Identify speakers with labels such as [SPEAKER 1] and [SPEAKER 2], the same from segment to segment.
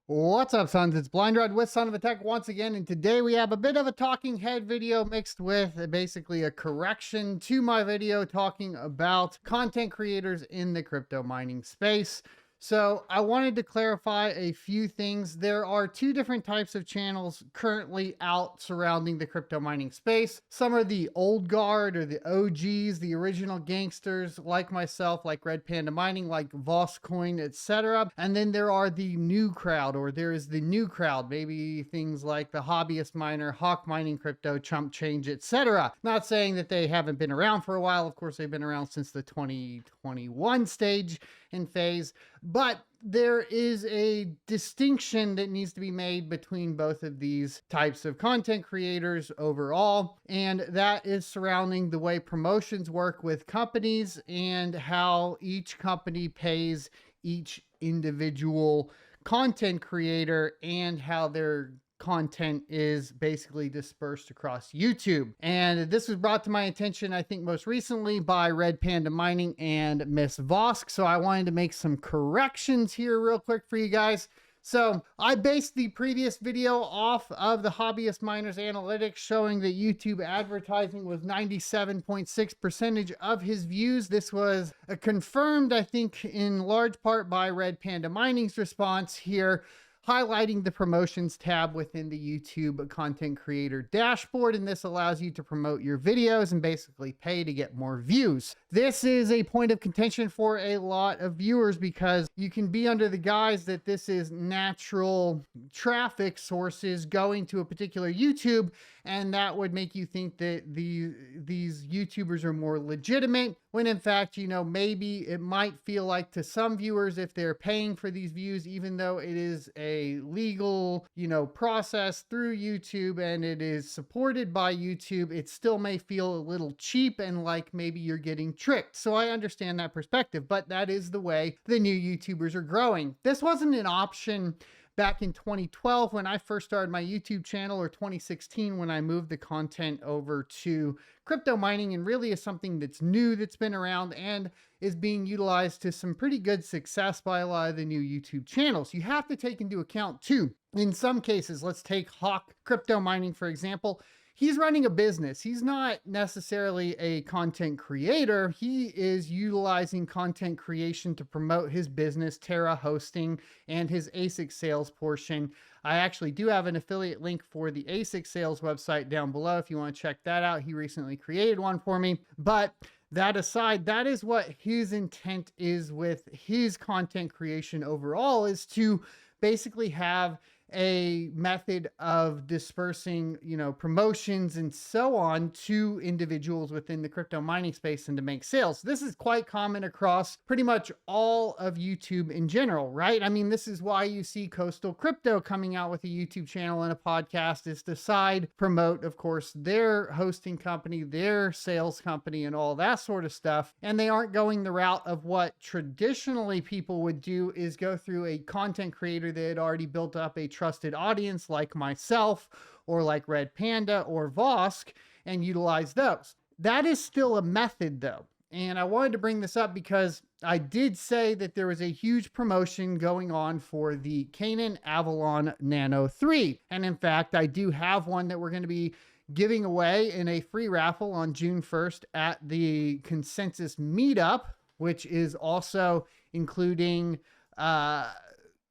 [SPEAKER 1] What's up, sons? It's Blind Red with Son of a Tech once again, and today we have a bit of a talking head video mixed with basically a correction to my video talking about content creators in the crypto mining space. So I wanted to clarify a few things. There are two different types of channels currently out surrounding the crypto mining space. Some are the old guard or the OGs, the original gangsters like myself, like Red Panda Mining, like Voscoin, etc. And then there are the new crowd, or there is the new crowd, maybe things like the hobbyist miner, Hawk Mining Crypto, Chump Change, etc. Not saying that they haven't been around for a while. Of course, they've been around since the 2021 stage and phase, but there is a distinction that needs to be made between both of these types of content creators overall, and that is surrounding the way promotions work with companies and how each company pays each individual content creator and how their content is basically dispersed across YouTube. And this was brought to my attention, I think most recently by Red Panda Mining and Miss Vosk. So I wanted to make some corrections here real quick for you guys. So I based the previous video off of the Hobbyist Miners analytics showing that YouTube advertising was 97.6% of his views. This was confirmed, I think, in large part by Red Panda Mining's response here, highlighting the promotions tab within the YouTube content creator dashboard. And this allows you to promote your videos and basically pay to get more views. This is a point of contention for a lot of viewers because you can be under the guise that this is natural traffic sources going to a particular YouTube, and that would make you think that these YouTubers are more legitimate, when in fact, you know, maybe it might feel like to some viewers, if they're paying for these views, even though it is a legal, you know, process through YouTube and it is supported by YouTube, it still may feel a little cheap and like maybe you're getting tricked. So I understand that perspective, but that is the way the new YouTubers are growing. This wasn't an option back in 2012 when I first started my YouTube channel, or 2016 when I moved the content over to crypto mining, and really is something that's new, that's been around and is being utilized to some pretty good success by a lot of the new YouTube channels. You have to take into account too, in some cases, let's take Hawk Crypto Mining for example. He's running a business. He's not necessarily a content creator. He is utilizing content creation to promote his business, Terra Hosting, and his Asic sales portion. I actually do have an affiliate link for the Asic sales website down below if you want to check that out. He recently created one for me. But that aside, that is what his intent is with his content creation overall, is to basically have a method of dispersing, you know, promotions and so on to individuals within the crypto mining space and to make sales. This is quite common across pretty much all of YouTube in general, right? I mean, this is why you see Coastal Crypto coming out with a YouTube channel and a podcast, is to side promote, of course, their hosting company, their sales company, and all that sort of stuff. And they aren't going the route of what traditionally people would do, is go through a content creator that had already built up a trusted audience like myself or like Red Panda or Vosk and utilize those. That is still a method though. And I wanted to bring this up because I did say that there was a huge promotion going on for the Canaan Avalon Nano 3. And in fact, I do have one that we're going to be giving away in a free raffle on June 1st at the Consensus Meetup, which is also including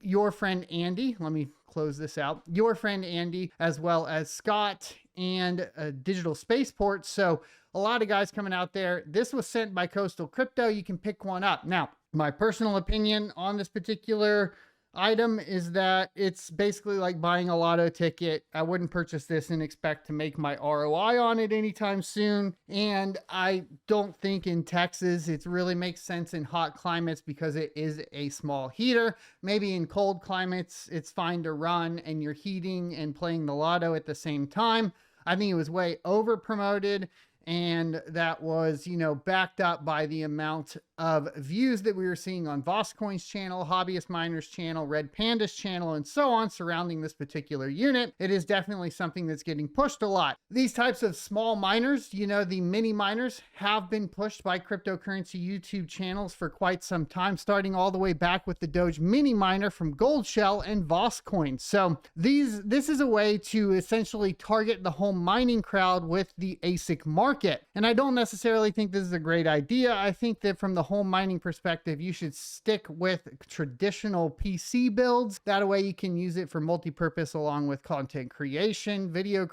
[SPEAKER 1] your friend Andy. Let me close this out. Your friend Andy, as well as Scott and Digital Spaceport. So a lot of guys coming out there. This was sent by Coastal Crypto. You can pick one up. Now, my personal opinion on this particular item is that it's basically like buying a lotto ticket. I wouldn't purchase this and expect to make my ROI on it anytime soon. And I don't think in Texas it really makes sense in hot climates because it is a small heater. Maybe in cold climates it's fine to run and you're heating and playing the lotto at the same time. I think it was way over promoted. and that was, you know, backed up by the amount of views that we were seeing on Voscoin's channel, Hobbyist Miner's channel, Red Panda's channel, and so on surrounding this particular unit. It is definitely something that's getting pushed a lot. These types of small miners, you know, the mini miners, have been pushed by cryptocurrency YouTube channels for quite some time, starting all the way back with the Doge mini miner from Goldshell and Voscoin. So this is a way to essentially target the home mining crowd with the Asic market. And I don't necessarily think this is a great idea. I think that from the home mining perspective, you should stick with traditional PC builds. That way you can use it for multi-purpose along with content creation, video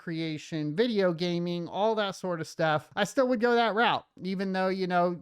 [SPEAKER 1] gaming, all that sort of stuff. I still would go that route, even though, you know,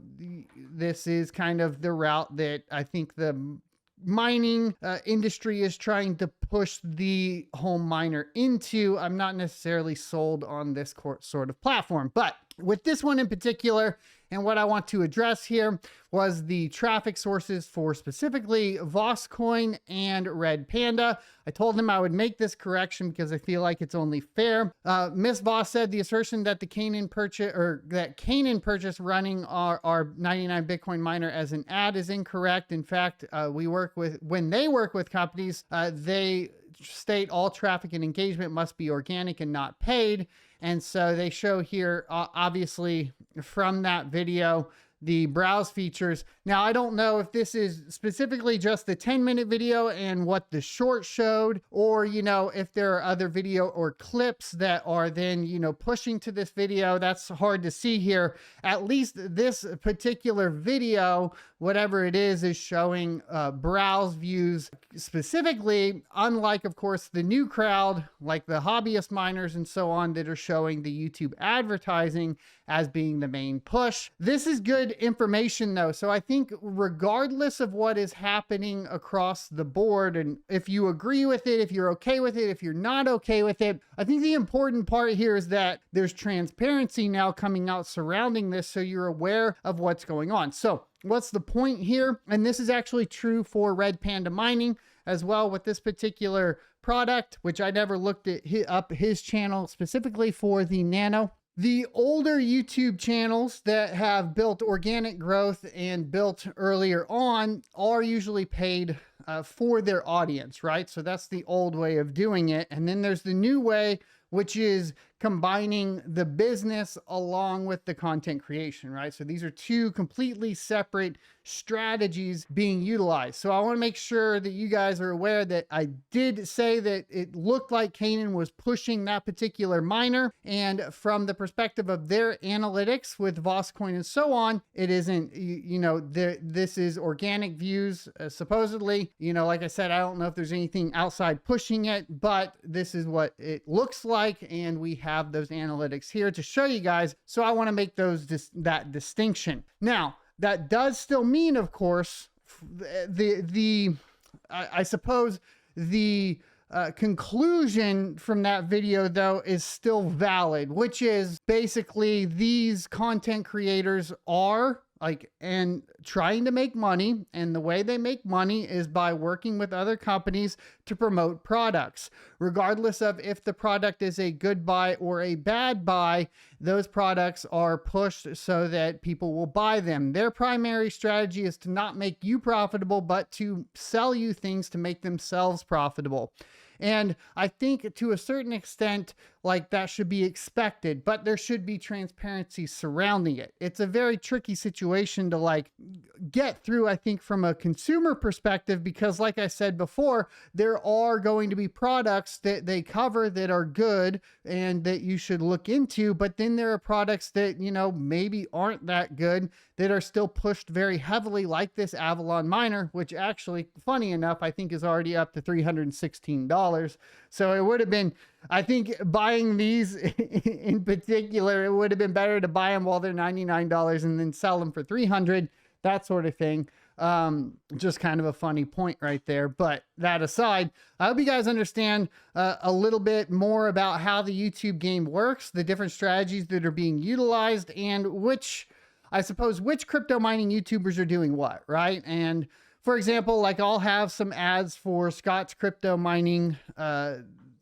[SPEAKER 1] this is kind of the route that I think the mining industry is trying to push the home miner into. I'm not necessarily sold on this sort of platform, but with this one in particular, and what I want to address here was the traffic sources for specifically Voscoin and Red Panda. I told him I would make this correction because I feel like it's only fair. Miss Voss said the assertion that the Canaan purchase running our 99 Bitcoin miner as an ad is incorrect. In fact, when they work with companies, they state all traffic and engagement must be organic and not paid. And so they show here, obviously from that video, the browse features. Now, I don't know if this is specifically just the 10-minute video and what the short showed, or, you know, if there are other video or clips that are then, you know, pushing to this video. That's hard to see here. At least this particular video, whatever it is showing browse views specifically, unlike, of course, the new crowd, like the hobbyist miners and so on, that are showing the YouTube advertising as being the main push. This is good information though. So I think regardless of what is happening across the board, and if you agree with it, if you're okay with it, if you're not okay with it, I think the important part here is that there's transparency now coming out surrounding this, so you're aware of what's going on. So what's the point here? And this is actually true for Red Panda Mining as well with this particular product, which I never looked up his channel specifically for the Nano. The older YouTube channels that have built organic growth and built earlier on are usually paid for their audience, right? So that's the old way of doing it. And then there's the new way, which is combining the business along with the content creation, right? So these are two completely separate strategies being utilized. So I want to make sure that you guys are aware that I did say that it looked like Canaan was pushing that particular miner, and from the perspective of their analytics with Voscoin and so on, it isn't, you know, this is organic views, supposedly. You know, like I said, I don't know if there's anything outside pushing it, but this is what it looks like, and we have those analytics here to show you guys. So I want to make that distinction. Now, that does still mean, of course, I suppose the conclusion from that video though is still valid, which is basically these content creators are and trying to make money, and the way they make money is by working with other companies to promote products. Regardless of if the product is a good buy or a bad buy, those products are pushed so that people will buy them. Their primary strategy is to not make you profitable, but to sell you things to make themselves profitable. And I think to a certain extent, like, that should be expected, but there should be transparency surrounding it. It's a very tricky situation to like get through, I think, from a consumer perspective, because like I said before, there are going to be products that they cover that are good and that you should look into, but then there are products that, you know, maybe aren't that good that are still pushed very heavily, like this Avalon miner, which actually, funny enough, I think is already up to $316. So it would have been, I think, buying these in particular, it would have been better to buy them while they're $99 and then sell them for $300, that sort of thing. Just kind of a funny point right there. But that aside, I hope you guys understand a little bit more about how the YouTube game works, the different strategies that are being utilized, and which crypto mining YouTubers are doing what, right? And for example, like, I'll have some ads for Scott's crypto mining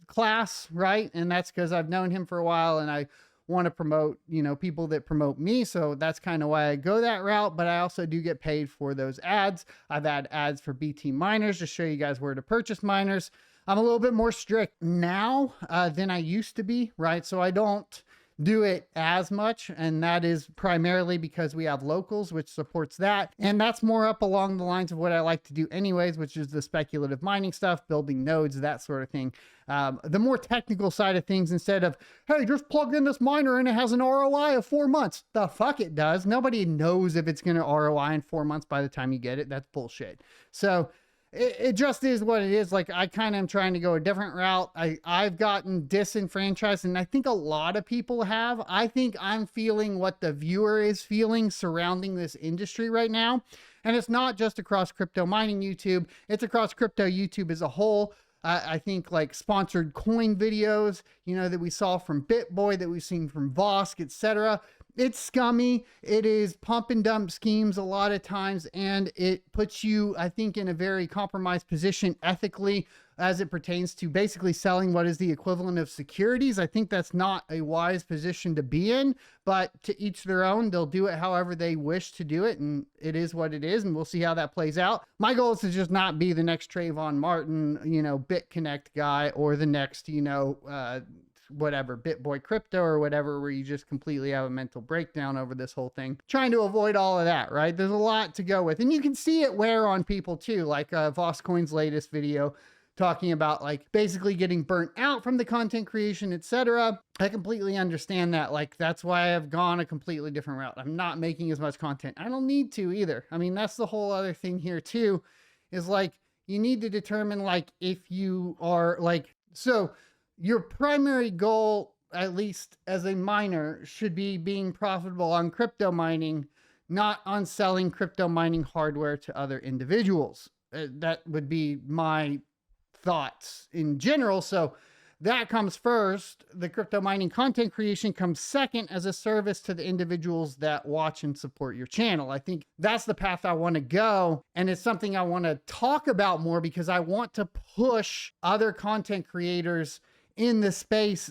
[SPEAKER 1] class, right? And that's because I've known him for a while and I want to promote, you know, people that promote me. So that's kind of why I go that route. But I also do get paid for those ads. I've had ads for BT miners to show you guys where to purchase miners. I'm a little bit more strict now than I used to be, right? So I don't do it as much, and that is primarily because we have locals, which supports that, and that's more up along the lines of what I like to do anyways, which is the speculative mining stuff, building nodes, that sort of thing. The more technical side of things, instead of, hey, just plug in this miner and it has an ROI of 4 months. The fuck it does. Nobody knows if it's going to ROI in 4 months by the time you get it. That's bullshit. So it just is what it is. Like, I kind of am trying to go a different route. I've gotten disenfranchised, and I think a lot of people have. I think I'm feeling what the viewer is feeling surrounding this industry right now. And it's not just across crypto mining YouTube. It's across crypto YouTube as a whole. I think like sponsored coin videos, you know, that we saw from BitBoy, that we've seen from Vosk, etc. It's scummy. It is pump and dump schemes a lot of times, and it puts you, I think, in a very compromised position ethically as it pertains to basically selling what is the equivalent of securities. I think that's not a wise position to be in, but to each their own. They'll do it however they wish to do it, and it is what it is, and we'll see how that plays out. My goal is to just not be the next Trayvon Martin, you know, BitConnect guy, or the next, you know, whatever, BitBoy Crypto or whatever, where you just completely have a mental breakdown over this whole thing. Trying to avoid all of that, right? There's a lot to go with, and you can see it wear on people too, like Voscoin's latest video talking about like basically getting burnt out from the content creation, etc. I completely understand that. Like, that's why I've gone a completely different route. I'm not making as much content. I don't need to either. I mean, that's the whole other thing here too, is like, you need to determine like if you are like, so your primary goal, at least as a miner, should be being profitable on crypto mining, not on selling crypto mining hardware to other individuals. That would be my thoughts in general. So that comes first. The crypto mining content creation comes second as a service to the individuals that watch and support your channel. I think that's the path I want to go. And it's something I want to talk about more, because I want to push other content creators in the space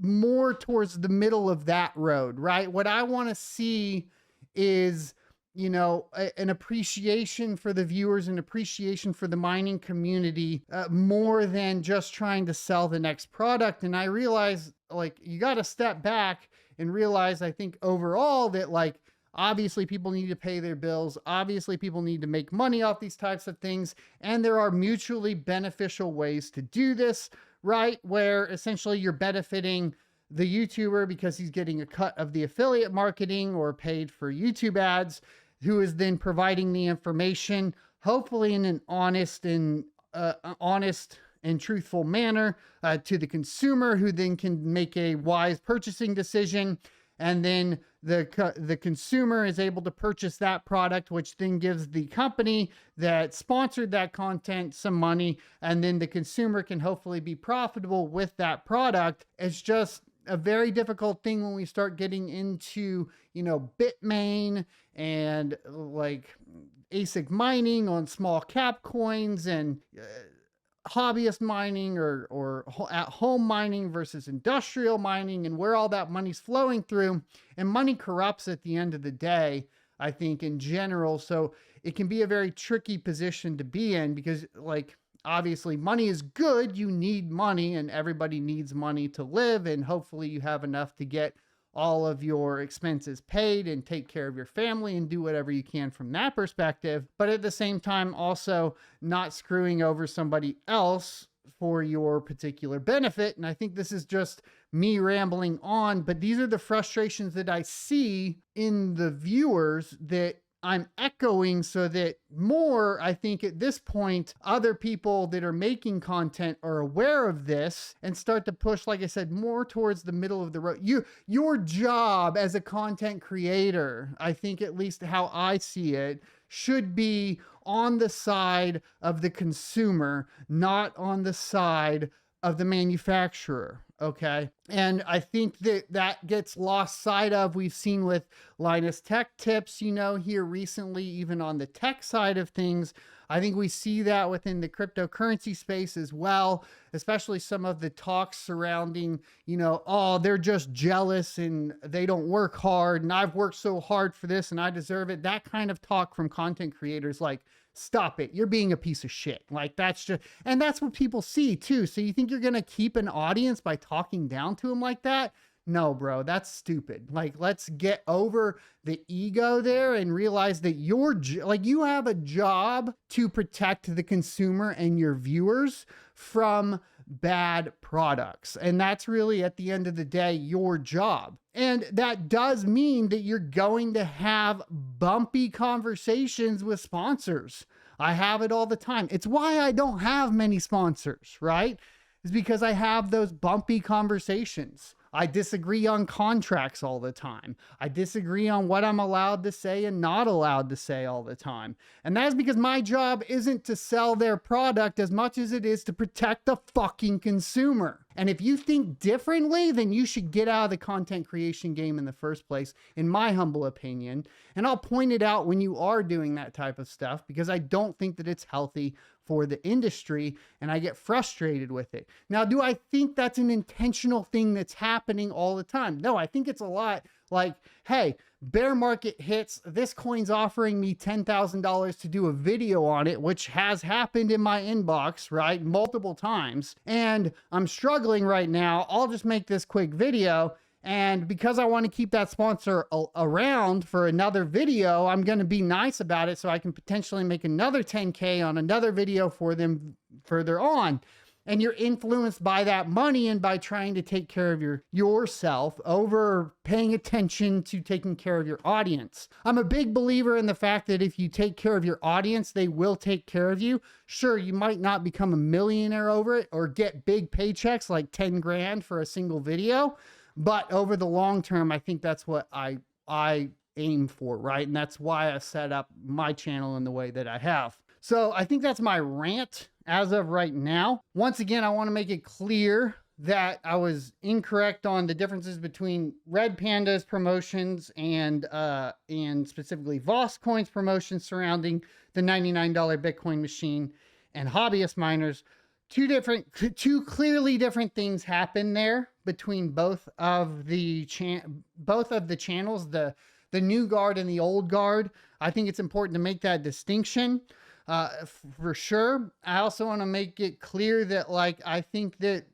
[SPEAKER 1] more towards the middle of that road, right? What I want to see is, you know, an appreciation for the viewers, an appreciation for the mining community, more than just trying to sell the next product. And I realize, like, you got to step back and realize, I think overall, that like, obviously people need to pay their bills. Obviously people need to make money off these types of things. And there are mutually beneficial ways to do this, right? Where essentially you're benefiting the YouTuber because he's getting a cut of the affiliate marketing or paid for YouTube ads, who is then providing the information, hopefully in an honest and truthful manner, to the consumer, who then can make a wise purchasing decision. And then the consumer is able to purchase that product, which then gives the company that sponsored that content some money. And then the consumer can hopefully be profitable with that product. It's just a very difficult thing when we start getting into, you know, Bitmain and like Asic mining on small cap coins, and hobbyist mining or at home mining versus industrial mining, and where all that money's flowing through. And money corrupts at the end of the day, I think, in general. So it can be a very tricky position to be in, because like, obviously money is good. You need money, and everybody needs money to live. And hopefully you have enough to get all of your expenses paid and take care of your family and do whatever you can from that perspective. But at the same time, also not screwing over somebody else for your particular benefit. And I think this is just me rambling on, but these are the frustrations that I see in the viewers that I'm echoing, so that more, I think at this point, other people that are making content are aware of this and start to push, like I said, more towards the middle of the road. Your job as a content creator, I think, at least how I see it, should be on the side of the consumer, not on the side of the manufacturer Okay. And I think that that gets lost sight of. We've seen with Linus Tech Tips, you know, here recently, even on the tech side of things. I think we see that within the cryptocurrency space as well, especially some of the talks surrounding, you know, oh, they're just jealous and they don't work hard and I've worked so hard for this and I deserve it. That kind of talk from content creators, like, stop it. You're being a piece of shit. Like, that's just, and that's what people see too. So you think you're going to keep an audience by talking down to them like that? No, bro, that's stupid. Like, let's get over the ego there and realize that you have a job to protect the consumer and your viewers from bad products. And that's really, at the end of the day, your job. And that does mean that you're going to have bumpy conversations with sponsors. I have it all the time. It's why I don't have many sponsors, right? It's because I have those bumpy conversations. I disagree on contracts all the time. I disagree on what I'm allowed to say and not allowed to say all the time. And that's because my job isn't to sell their product as much as it is to protect the fucking consumer. And if you think differently, then you should get out of the content creation game in the first place, in my humble opinion. And I'll point it out when you are doing that type of stuff, because I don't think that it's healthy for the industry, and I get frustrated with it. Now, do I think that's an intentional thing that's happening all the time? No, I think it's a lot like, hey, bear market hits, this coin's offering me $10,000 to do a video on it, which has happened in my inbox, right? Multiple times. And I'm struggling right now. I'll just make this quick video. And because I want to keep that sponsor around for another video, I'm going to be nice about it so I can potentially make another 10K on another video for them further on. And you're influenced by that money and by trying to take care of yourself over paying attention to taking care of your audience. I'm a big believer in the fact that if you take care of your audience, they will take care of you. Sure, you might not become a millionaire over it or get big paychecks like 10 grand for a single video. But over the long term, I think that's what I aim for, right? And that's why I set up my channel in the way that I have. So I think that's my rant as of right now. Once again, I want to make it clear that I was incorrect on the differences between Red Panda's promotions and specifically Voss Coin's promotions surrounding the $99 Bitcoin machine and hobbyist miners. Two clearly different things happen there between both of the channels, the new guard and the old guard. I think it's important to make that distinction for sure. I also want to make it clear that, like, I think that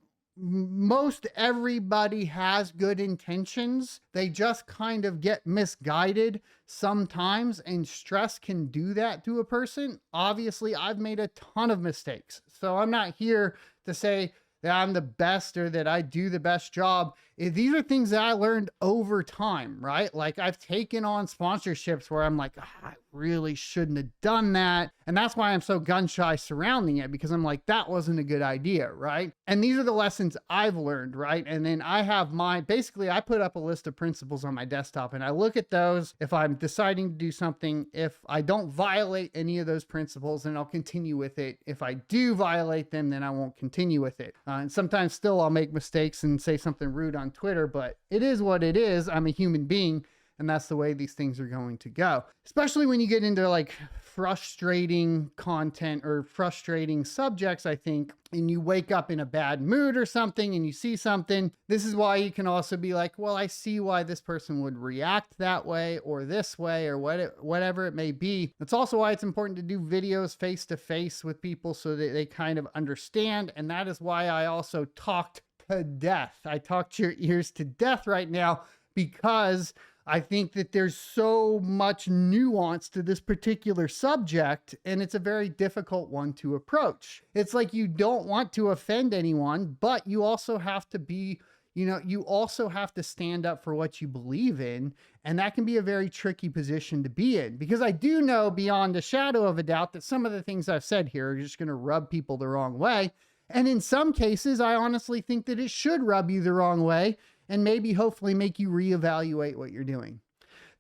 [SPEAKER 1] most everybody has good intentions. They just kind of get misguided sometimes, and stress can do that to a person. Obviously, I've made a ton of mistakes, so I'm not here to say that I'm the best or that I do the best job. These are things that I learned over time, right? Like, I've taken on sponsorships where I'm like, I really shouldn't have done that. And that's why I'm so gun shy surrounding it, because I'm like, that wasn't a good idea, right? And these are the lessons I've learned, right? And then I have basically I put up a list of principles on my desktop and I look at those. If I'm deciding to do something, if I don't violate any of those principles, then I'll continue with it. If I do violate them, then I won't continue with it. And sometimes still I'll make mistakes and say something rude on Twitter, but it is what it is. I'm a human being, and that's the way these things are going to go. Especially when you get into like frustrating content or frustrating subjects, I think, and you wake up in a bad mood or something and you see something. This is why you can also be like, well, I see why this person would react that way or this way or whatever it may be. That's also why it's important to do videos face to face with people so that they kind of understand. And that is why I also talked to death. I talked your ears to death right now, because I think that there's so much nuance to this particular subject, and it's a very difficult one to approach. It's like you don't want to offend anyone, but you also have to be, you also have to stand up for what you believe in, and that can be a very tricky position to be in, because I do know beyond a shadow of a doubt that some of the things I've said here are just going to rub people the wrong way. And in some cases, I honestly think that it should rub you the wrong way and maybe hopefully make you reevaluate what you're doing.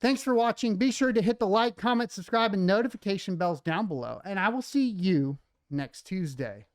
[SPEAKER 1] Thanks for watching. Be sure to hit the like, comment, subscribe, and notification bells down below, and I will see you next Tuesday.